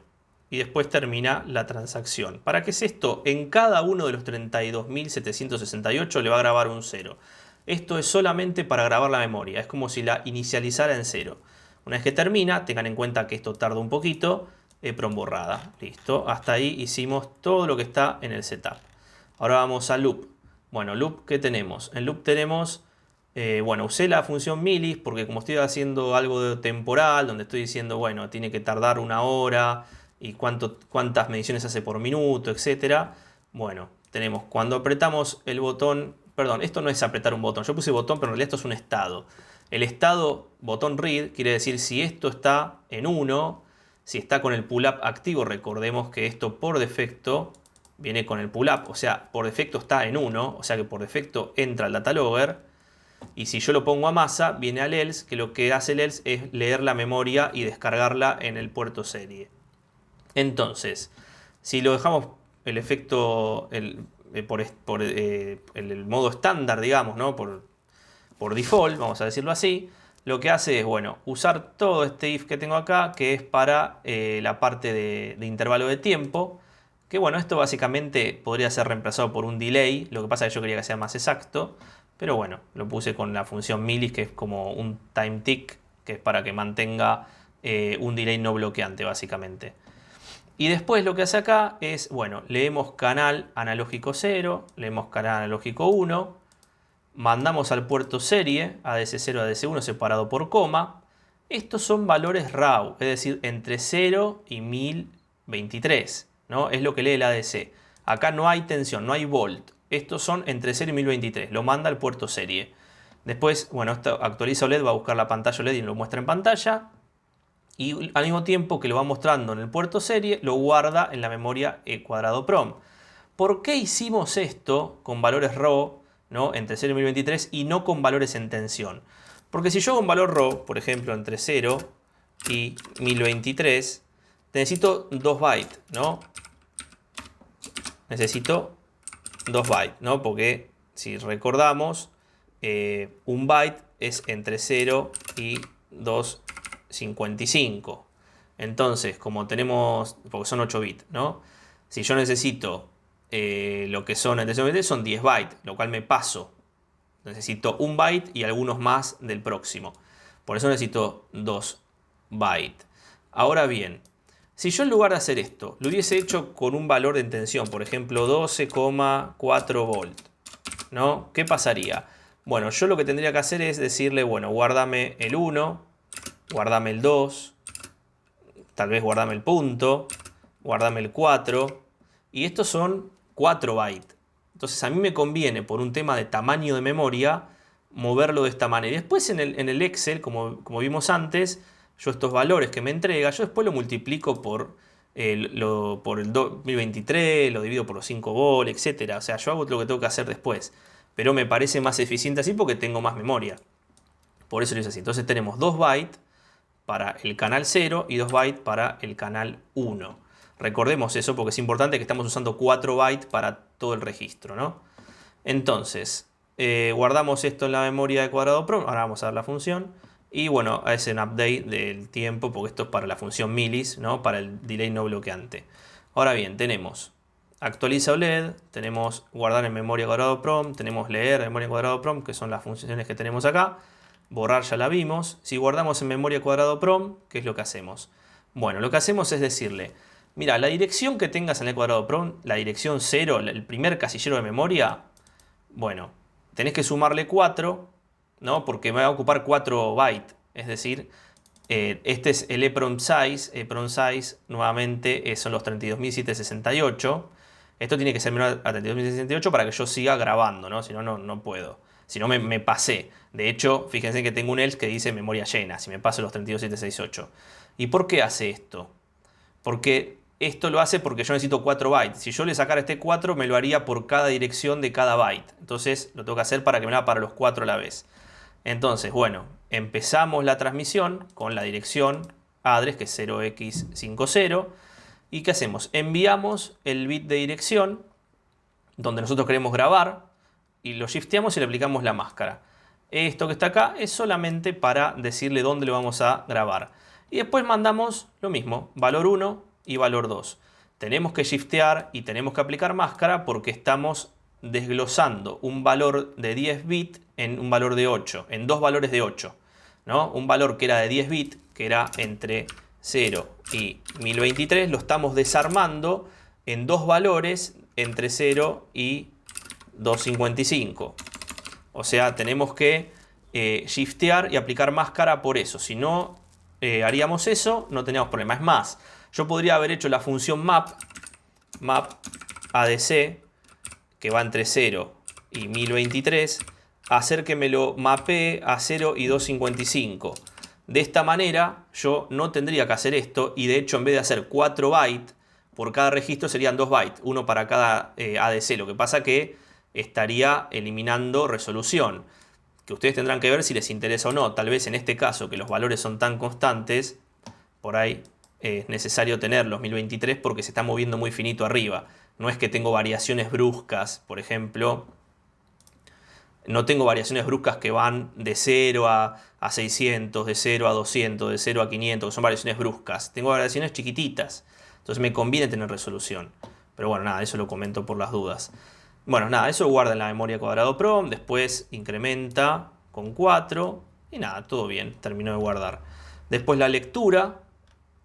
Y después termina la transacción. ¿Para qué es esto? En cada uno de los 32.768 le va a grabar un 0. Esto es solamente para grabar la memoria. Es como si la inicializara en 0. Una vez que termina, tengan en cuenta que esto tarda un poquito. EPROM borrada. Listo. Hasta ahí hicimos todo lo que está en el setup. Ahora vamos a loop. Bueno, loop, ¿qué tenemos? En loop tenemos... bueno, usé la función milis porque como estoy haciendo algo de temporal, donde estoy diciendo, bueno, tiene que tardar una hora y cuántas mediciones hace por minuto, etcétera. Bueno, tenemos cuando apretamos el botón, perdón, esto no es apretar un botón, yo puse botón, pero en realidad esto es un estado. El estado botón read quiere decir si esto está en 1, si está con el pull up activo, recordemos que esto por defecto viene con el pull up, o sea, por defecto está en 1, o sea que por defecto entra al data logger. Y si yo lo pongo a masa, viene al else, que lo que hace el else es leer la memoria y descargarla en el puerto serie. Entonces, si lo dejamos el efecto por el modo estándar, digamos, ¿no? por default, vamos a decirlo así, lo que hace es, bueno, usar todo este if que tengo acá, que es para la parte de intervalo de tiempo, que bueno, esto básicamente podría ser reemplazado por un delay, lo que pasa es que yo quería que sea más exacto, pero bueno, lo puse con la función milis, que es como un time tick, que es para que mantenga un delay no bloqueante, básicamente. Y después lo que hace acá es, bueno, leemos canal analógico 0, leemos canal analógico 1, mandamos al puerto serie, ADC0 a ADC1 separado por coma. Estos son valores RAW, es decir, entre 0 y 1023, ¿no? Es lo que lee el ADC. Acá no hay tensión, no hay volt. Estos son entre 0 y 1023, lo manda al puerto serie. Después, bueno, esto actualiza OLED, va a buscar la pantalla OLED y lo muestra en pantalla. Y al mismo tiempo que lo va mostrando en el puerto serie, lo guarda en la memoria cuadrado PROM. ¿Por qué hicimos esto con valores RAW, ¿no? entre 0 y 1023 y no con valores en tensión? Porque si yo hago un valor RAW, por ejemplo, entre 0 y 1023, necesito 2 bytes, ¿no? Necesito 2 bytes, ¿no? Porque si recordamos, un byte es entre 0 y 255. Entonces, como tenemos, porque son 8 bits, ¿no? Si yo necesito lo que son entre 0 y 10 son 10 bytes, lo cual me paso Necesito un byte y algunos más del próximo. Por eso necesito 2 bytes. Ahora bien, si yo en lugar de hacer esto, lo hubiese hecho con un valor de tensión, por ejemplo 12,4 volt, ¿no? ¿Qué pasaría? Bueno, yo lo que tendría que hacer es decirle, bueno, guárdame el 1, guárdame el 2, tal vez guárdame el punto, guárdame el 4, y estos son 4 bytes. Entonces a mí me conviene, por un tema de tamaño de memoria, moverlo de esta manera. Y después en el Excel, como vimos antes, yo estos valores que me entrega, yo después lo multiplico por el 2023, lo divido por los 5 volt, etc. O sea, yo hago lo que tengo que hacer después. Pero me parece más eficiente así porque tengo más memoria. Por eso lo hice así. Entonces tenemos 2 bytes para el canal 0 y 2 bytes para el canal 1. Recordemos eso porque es importante que estamos usando 4 bytes para todo el registro, ¿no? Entonces, guardamos esto en la memoria de cuadrado PROM. Ahora vamos a ver la función. Y bueno, es un update del tiempo porque esto es para la función milis, ¿no? Para el delay no bloqueante. Ahora bien, tenemos actualiza OLED, tenemos guardar en memoria cuadrado PROM, tenemos leer en memoria cuadrado PROM, que son las funciones que tenemos acá. Borrar ya la vimos. Si guardamos en memoria cuadrado PROM, ¿qué es lo que hacemos? Bueno, lo que hacemos es decirle, mira, la dirección que tengas en el cuadrado PROM, la dirección 0, el primer casillero de memoria, bueno, tenés que sumarle 4, ¿no? Porque me va a ocupar 4 bytes. Es decir, este es el EEPROM size. EEPROM size nuevamente son los 32.768. Esto tiene que ser menor a 32.768 para que yo siga grabando, ¿no? Si no, no puedo. Si no, me pasé. De hecho, fíjense que tengo un else que dice memoria llena. Si me paso los 32.768. ¿Y por qué hace esto? Porque esto lo hace porque yo necesito 4 bytes. Si yo le sacara este 4, me lo haría por cada dirección de cada byte. Entonces lo tengo que hacer para que me lo haga para los 4 a la vez. Entonces, bueno, empezamos la transmisión con la dirección address, que es 0x50. ¿Y qué hacemos? Enviamos el bit de dirección donde nosotros queremos grabar y lo shifteamos y le aplicamos la máscara. Esto que está acá es solamente para decirle dónde lo vamos a grabar. Y después mandamos lo mismo, valor 1 y valor 2. Tenemos que shiftear y tenemos que aplicar máscara porque estamos desglosando un valor de 10 bits en un valor de 8, en dos valores de 8, ¿no? Un valor que era de 10 bits, que era entre 0 y 1023, lo estamos desarmando en dos valores entre 0 y 255. O sea, tenemos que shiftear y aplicar máscara por eso. Si no haríamos eso, no teníamos problema. Es más, yo podría haber hecho la función map ADC, que va entre 0 y 1023, hacer que me lo mapee a 0 y 255. De esta manera yo no tendría que hacer esto y de hecho en vez de hacer 4 bytes por cada registro serían 2 bytes, uno para cada ADC. Lo que pasa que estaría eliminando resolución, que ustedes tendrán que ver si les interesa o no. Tal vez en este caso que los valores son tan constantes, por ahí es necesario tener los 1023 porque se está moviendo muy finito arriba. No es que tengo variaciones bruscas, por ejemplo. No tengo variaciones bruscas que van de 0 a 600, de 0 a 200, de 0 a 500, que son variaciones bruscas. Tengo variaciones chiquititas. Entonces me conviene tener resolución. Pero bueno, nada, eso lo comento por las dudas. Bueno, nada, eso guarda en la memoria cuadrado PROM. Después incrementa con 4. Y nada, todo bien, terminó de guardar. Después la lectura.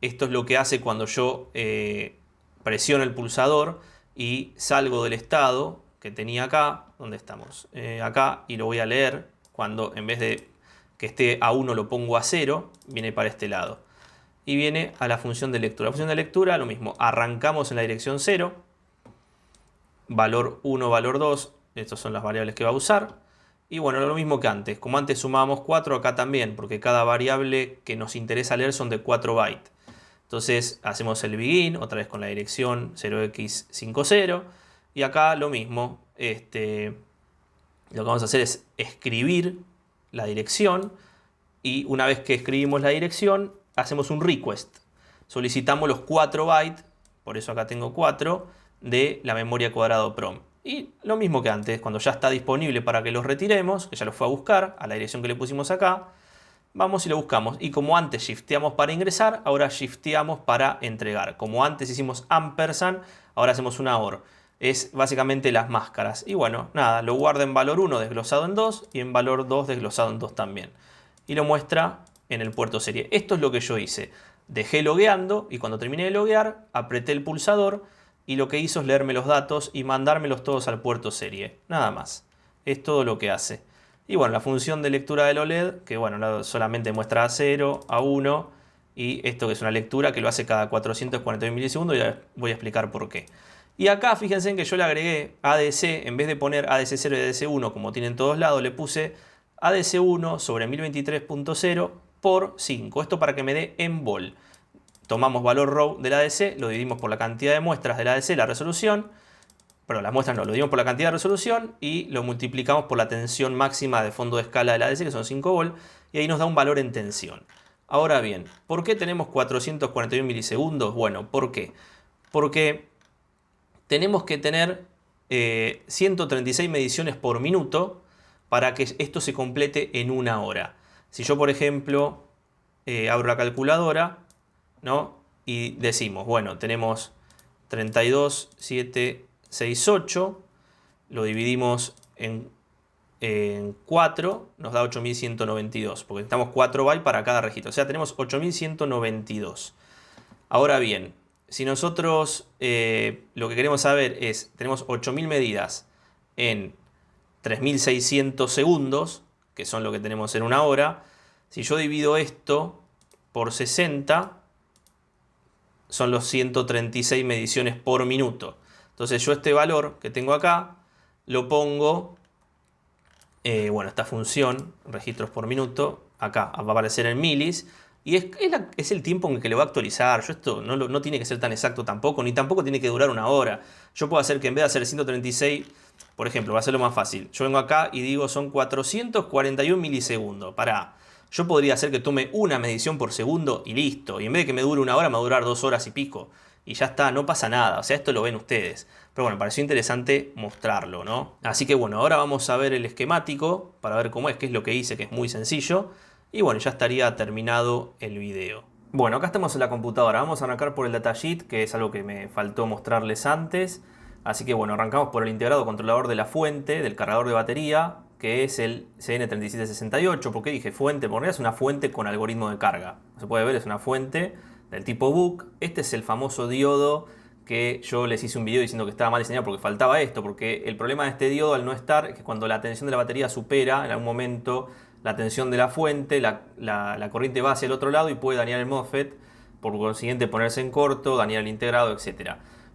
Esto es lo que hace cuando yo presiono el pulsador y salgo del estado que tenía acá. ¿Dónde estamos? Acá, y lo voy a leer cuando en vez de que esté a 1 lo pongo a 0, viene para este lado. Y viene a la función de lectura. La función de lectura, lo mismo, arrancamos en la dirección 0, valor 1, valor 2, estas son las variables que va a usar. Y bueno, lo mismo que antes, como antes sumábamos 4, acá también, porque cada variable que nos interesa leer son de 4 bytes. Entonces hacemos el begin, otra vez con la dirección 0x50. Y acá lo mismo, lo que vamos a hacer es escribir la dirección. Y una vez que escribimos la dirección, hacemos un request. Solicitamos los 4 bytes, por eso acá tengo 4, de la memoria cuadrado PROM. Y lo mismo que antes, cuando ya está disponible para que los retiremos, que ya los fue a buscar a la dirección que le pusimos acá, vamos y lo buscamos. Y como antes shifteamos para ingresar, ahora shifteamos para entregar. Como antes hicimos ampersand, ahora hacemos una OR. es básicamente las máscaras. Y bueno, nada, lo guarda en valor 1 desglosado en 2 y en valor 2 desglosado en 2 también. Y lo muestra en el puerto serie. Esto es lo que yo hice. Dejé logueando y cuando terminé de loguear, apreté el pulsador y lo que hizo es leerme los datos y mandármelos todos al puerto serie. Nada más. Es todo lo que hace. Y bueno, la función de lectura del OLED, que bueno, solamente muestra a 0, a 1, y esto que es una lectura que lo hace cada 441 milisegundos, y voy a explicar por qué. Y acá fíjense en que yo le agregué ADC, en vez de poner ADC0 y ADC1 como tienen en todos lados, le puse ADC1 sobre 1023.0 por 5. Esto para que me dé en vol. Tomamos valor raw del ADC, lo dividimos por la cantidad de muestras del ADC, la resolución. Pero las muestras no, lo dividimos por la cantidad de resolución y lo multiplicamos por la tensión máxima de fondo de escala del ADC, que son 5 volt, y ahí nos da un valor en tensión. Ahora bien, ¿por qué tenemos 441 milisegundos? Bueno, ¿por qué? Porque tenemos que tener 136 mediciones por minuto para que esto se complete en una hora. Si yo, por ejemplo, abro la calculadora, ¿no? Y decimos, bueno, tenemos 32, 7, 6, 8, lo dividimos en 4, nos da 8192, porque necesitamos 4 bytes para cada registro. O sea, tenemos 8192. Ahora bien, si nosotros lo que queremos saber es, tenemos 8000 medidas en 3600 segundos, que son lo que tenemos en una hora. Si yo divido esto por 60, son los 136 mediciones por minuto. Entonces yo este valor que tengo acá lo pongo, bueno, esta función, registros por minuto, acá va a aparecer en milis. Y es el tiempo en el que le va a actualizar. Yo esto no tiene que ser tan exacto tampoco, ni tampoco tiene que durar una hora. Yo puedo hacer que en vez de hacer 136, por ejemplo, va a ser lo más fácil. Yo vengo acá y digo son 441 milisegundos. Yo podría hacer que tome una medición por segundo y listo. Y en vez de que me dure una hora, me va a durar 2 horas y pico. Y ya está, no pasa nada. O sea, esto lo ven ustedes. Pero bueno, me pareció interesante mostrarlo, ¿no? Así que bueno, ahora vamos a ver el esquemático para ver cómo es, qué es lo que hice, que es muy sencillo. Y bueno, ya estaría terminado el video. Bueno, acá estamos en la computadora. Vamos a arrancar por el datasheet, que es algo que me faltó mostrarles antes. Así que bueno, arrancamos por el integrado controlador de la fuente, del cargador de batería, que es el CN3768. ¿Por qué dije fuente? Porque es una fuente con algoritmo de carga. Se puede ver, es una fuente del tipo BUC. Este es el famoso diodo que yo les hice un video diciendo que estaba mal diseñado porque faltaba esto. Porque el problema de este diodo al no estar es que cuando la tensión de la batería supera en algún momento la tensión de la fuente, la corriente va hacia el otro lado y puede dañar el MOSFET, por consiguiente ponerse en corto, dañar el integrado, etc.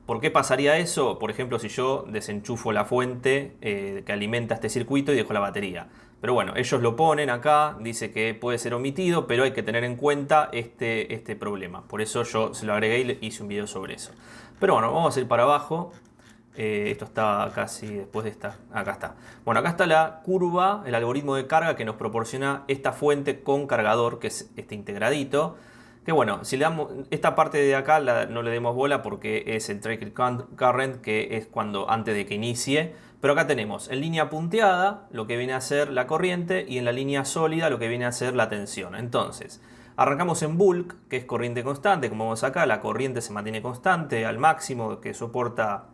¿Por qué pasaría eso? Por ejemplo, si yo desenchufo la fuente que alimenta este circuito y dejo la batería. Pero bueno, ellos lo ponen acá, dice que puede ser omitido, pero hay que tener en cuenta este problema. Por eso yo se lo agregué y hice un video sobre eso. Pero bueno, vamos a ir para abajo. Esto está casi después de esta. Acá está. Bueno, acá está la curva, el algoritmo de carga que nos proporciona esta fuente con cargador, que es este integradito. Que bueno, si le damos esta parte de acá no le demos bola porque es el trickle current, que es cuando antes de que inicie. Pero acá tenemos en línea punteada lo que viene a ser la corriente y en la línea sólida lo que viene a ser la tensión. Entonces, arrancamos en bulk, que es corriente constante. Como vemos acá, la corriente se mantiene constante al máximo que soporta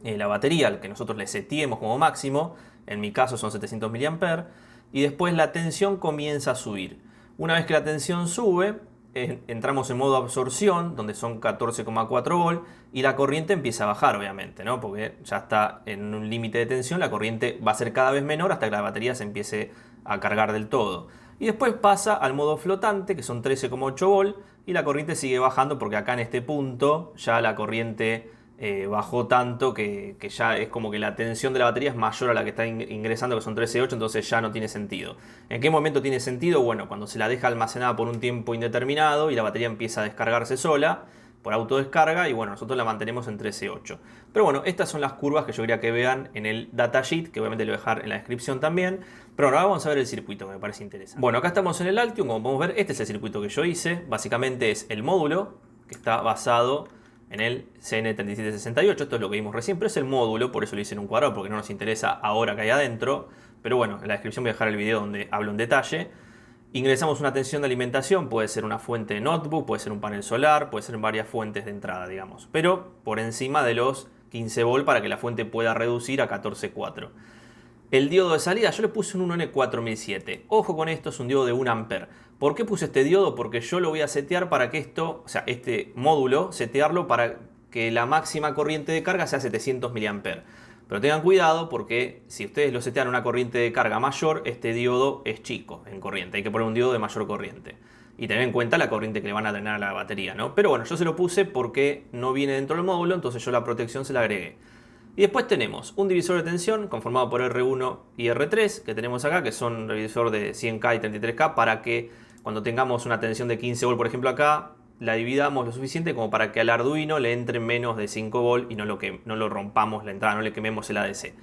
la batería, al que nosotros le seteemos como máximo. En mi caso son 700 mA. Y después la tensión comienza a subir. Una vez que la tensión sube, entramos en modo absorción, donde son 14,4 volt, y la corriente empieza a bajar, obviamente, ¿no? Porque ya está en un límite de tensión, la corriente va a ser cada vez menor hasta que la batería se empiece a cargar del todo. Y después pasa al modo flotante, que son 13,8 volt, y la corriente sigue bajando porque acá en este punto ya la corriente bajó tanto que ya es como que la tensión de la batería es mayor a la que está ingresando, que son 13,8, entonces ya no tiene sentido. ¿En qué momento tiene sentido? Bueno, cuando se la deja almacenada por un tiempo indeterminado y la batería empieza a descargarse sola por autodescarga y bueno, nosotros la mantenemos en 13,8. Pero bueno, estas son las curvas que yo quería que vean en el datasheet, que obviamente lo voy a dejar en la descripción también. Pero ahora vamos a ver el circuito, que me parece interesante. Bueno, acá estamos en el Altium, como podemos ver, este es el circuito que yo hice. Básicamente es el módulo, que está basado en el CN3768, esto es lo que vimos recién, pero es el módulo, por eso lo hice en un cuadrado, porque no nos interesa ahora que hay adentro. Pero bueno, en la descripción voy a dejar el video donde hablo en detalle. Ingresamos una tensión de alimentación, puede ser una fuente de notebook, puede ser un panel solar, puede ser varias fuentes de entrada, digamos. Pero por encima de los 15 volt para que la fuente pueda reducir a 14,4. El diodo de salida yo le puse un 1N4007. Ojo con esto, es un diodo de 1 amper. ¿Por qué puse este diodo? Porque yo lo voy a setear para que esto, o sea, este módulo, setearlo para que la máxima corriente de carga sea 700 mA. Pero tengan cuidado porque si ustedes lo setean a una corriente de carga mayor, este diodo es chico en corriente. Hay que poner un diodo de mayor corriente. Y tener en cuenta la corriente que le van a drenar a la batería, ¿no? Pero bueno, yo se lo puse porque no viene dentro del módulo, entonces yo la protección se la agregué. Y después tenemos un divisor de tensión conformado por R1 y R3 que tenemos acá, que son un divisor de 100K y 33K para que cuando tengamos una tensión de 15 volt, por ejemplo acá, la dividamos lo suficiente como para que al Arduino le entre menos de 5 volt y no lo rompamos la entrada, no le quememos el ADC.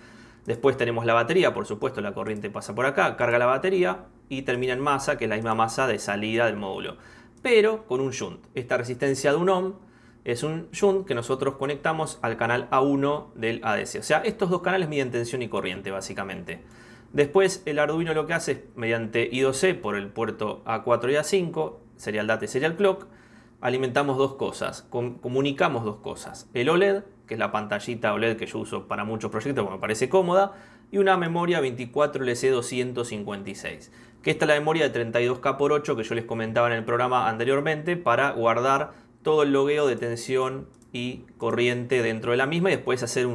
Después tenemos la batería, por supuesto la corriente pasa por acá, carga la batería y termina en masa, que es la misma masa de salida del módulo. Pero con un shunt. Esta resistencia de 1 ohm es un shunt que nosotros conectamos al canal A1 del ADC. O sea, estos dos canales miden tensión y corriente básicamente. Después el Arduino lo que hace es mediante I2C por el puerto A4 y A5, serial data y serial clock, alimentamos dos cosas, comunicamos dos cosas. El OLED, que es la pantallita OLED que yo uso para muchos proyectos porque me parece cómoda, y una memoria 24LC256, que esta es la memoria de 32K/8 que yo les comentaba en el programa anteriormente para guardar todo el logueo de tensión y corriente dentro de la misma y después hacer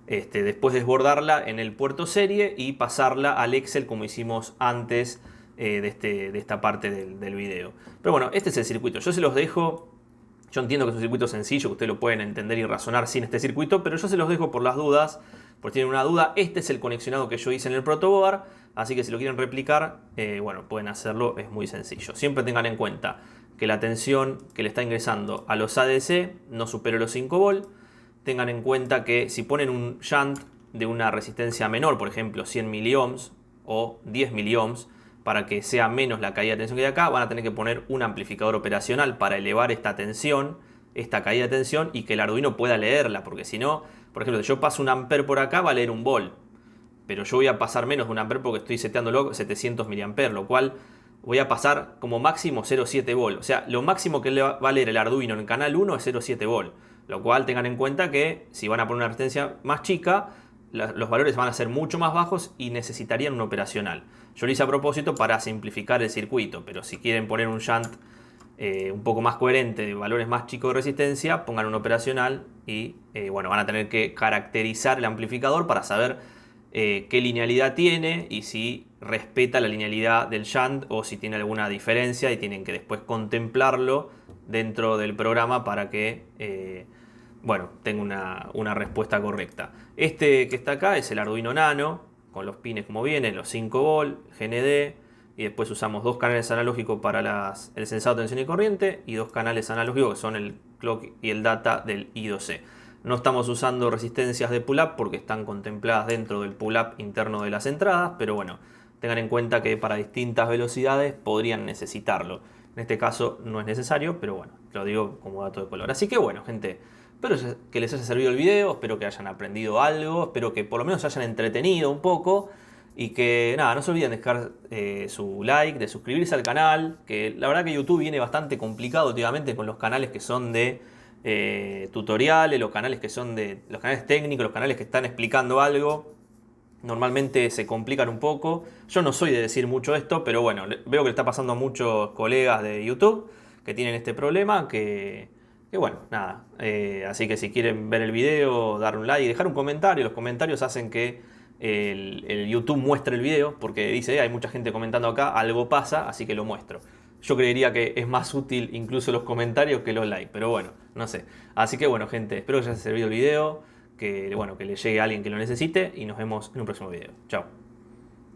después desbordarla en el puerto serie y pasarla al Excel como hicimos antes de esta parte del video. Pero bueno, este es el circuito. Yo se los dejo. Yo entiendo que es un circuito sencillo, que ustedes lo pueden entender y razonar sin este circuito, pero yo se los dejo por las dudas. Por si tienen una duda, este es el conexionado que yo hice en el protoboard. Así que si lo quieren replicar, bueno, pueden hacerlo. Es muy sencillo. Siempre tengan en cuenta que la tensión que le está ingresando a los ADC no supere los 5 volt. Tengan en cuenta que si ponen un shunt de una resistencia menor, por ejemplo 100 miliohms o 10 miliohms, para que sea menos la caída de tensión que hay acá, van a tener que poner un amplificador operacional para elevar esta tensión, esta caída de tensión y que el Arduino pueda leerla, porque si no, por ejemplo, si yo paso un amper por acá va a leer un volt, pero yo voy a pasar menos de un amper porque estoy seteándolo 700 mA, lo cual voy a pasar como máximo 0,7 volt. O sea, lo máximo que le va a leer el Arduino en el canal 1 es 0,7 volt. Lo cual tengan en cuenta que si van a poner una resistencia más chica, los valores van a ser mucho más bajos y necesitarían un operacional. Yo lo hice a propósito para simplificar el circuito, pero si quieren poner un shunt un poco más coherente, de valores más chicos de resistencia, pongan un operacional y bueno, van a tener que caracterizar el amplificador para saber qué linealidad tiene y si respeta la linealidad del shunt o si tiene alguna diferencia y tienen que después contemplarlo dentro del programa para que bueno, tenga una respuesta correcta. Este que está acá es el Arduino Nano con los pines como viene, los 5 volt, GND y después usamos dos canales analógicos para el sensado de tensión y corriente y dos canales analógicos que son el clock y el data del I2C. No estamos usando resistencias de pull-up porque están contempladas dentro del pull-up interno de las entradas, pero bueno, tengan en cuenta que para distintas velocidades podrían necesitarlo. En este caso no es necesario, pero bueno, lo digo como dato de color. Así que bueno, gente, espero que les haya servido el video, espero que hayan aprendido algo, espero que por lo menos se hayan entretenido un poco y que nada, no se olviden de dejar su like, de suscribirse al canal, que la verdad que YouTube viene bastante complicado últimamente con los canales que son de tutoriales, los canales que son de los canales técnicos, los canales que están explicando algo. Normalmente se complican un poco. Yo no soy de decir mucho esto, pero bueno, veo que le está pasando a muchos colegas de YouTube que tienen este problema, que bueno, nada. Así que si quieren ver el video, dar un like y dejar un comentario. Los comentarios hacen que el YouTube muestre el video, porque dice, hay mucha gente comentando acá, algo pasa, así que lo muestro. Yo creería que es más útil incluso los comentarios que los likes, pero bueno, no sé. Así que bueno, gente, espero que os haya servido el video, que bueno, que le llegue a alguien que lo necesite y nos vemos en un próximo video. Chao.